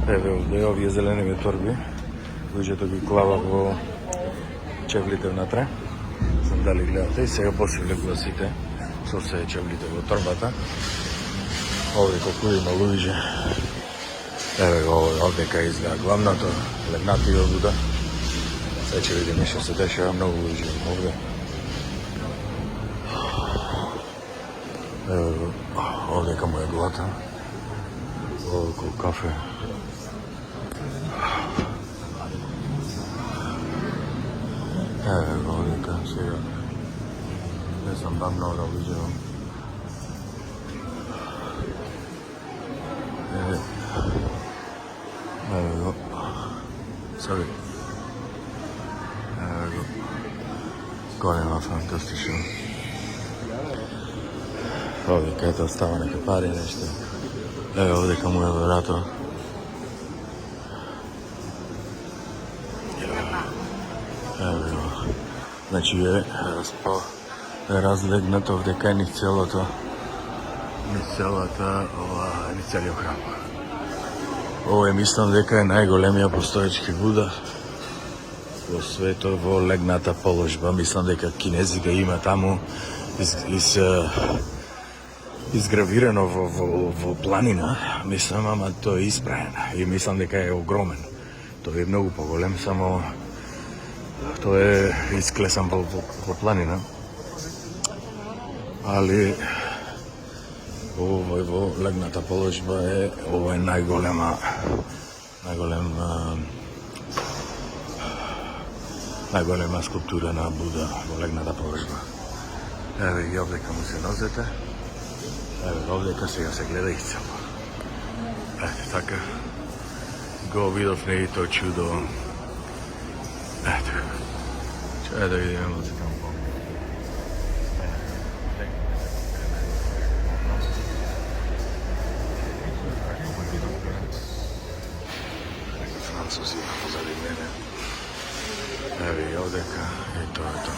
Еве овде овие зелените торби, луѓето ги клава во чевлите внатре. Знам дали гледате и сега посиле гласите со се чевлите во торбата. Овде колку има луѓе. Еве го овде кај изгледа главното, легнатиот буда. Сега ќе видиме што се дешава, многу луѓе овде. Еве го, овде кај моја глата. Околу кафе. Еве го овдека сега. Не знам бам много да видам. Еве го. Sorry. Еве го. Голема фантастично. Овдека ето става нека пари нешто. Еве овдека му е верато. Еве го. Значи е разлегнато овдека низ целата низ целиот храм. Ова мислам дека е најголемиот постоечки Буда во светот во легната положба. Мислам дека кинези го има таму изгравирано во планина, мислам, ама тој е испраен и мислам дека е огромен. Тој е многу поголем, само тој е исклесан во планина. Али овој во легната положба е ова е најголема скулптура на Буда во легната положба. Еве ги овдека му се нозете. Еве овдека сега се гледа исцело. Ете така. Го видовме и тоа чудо. Ето. Чај да видиме овде таму. Французи позади мене. Еве и овдека и тоа е тоа.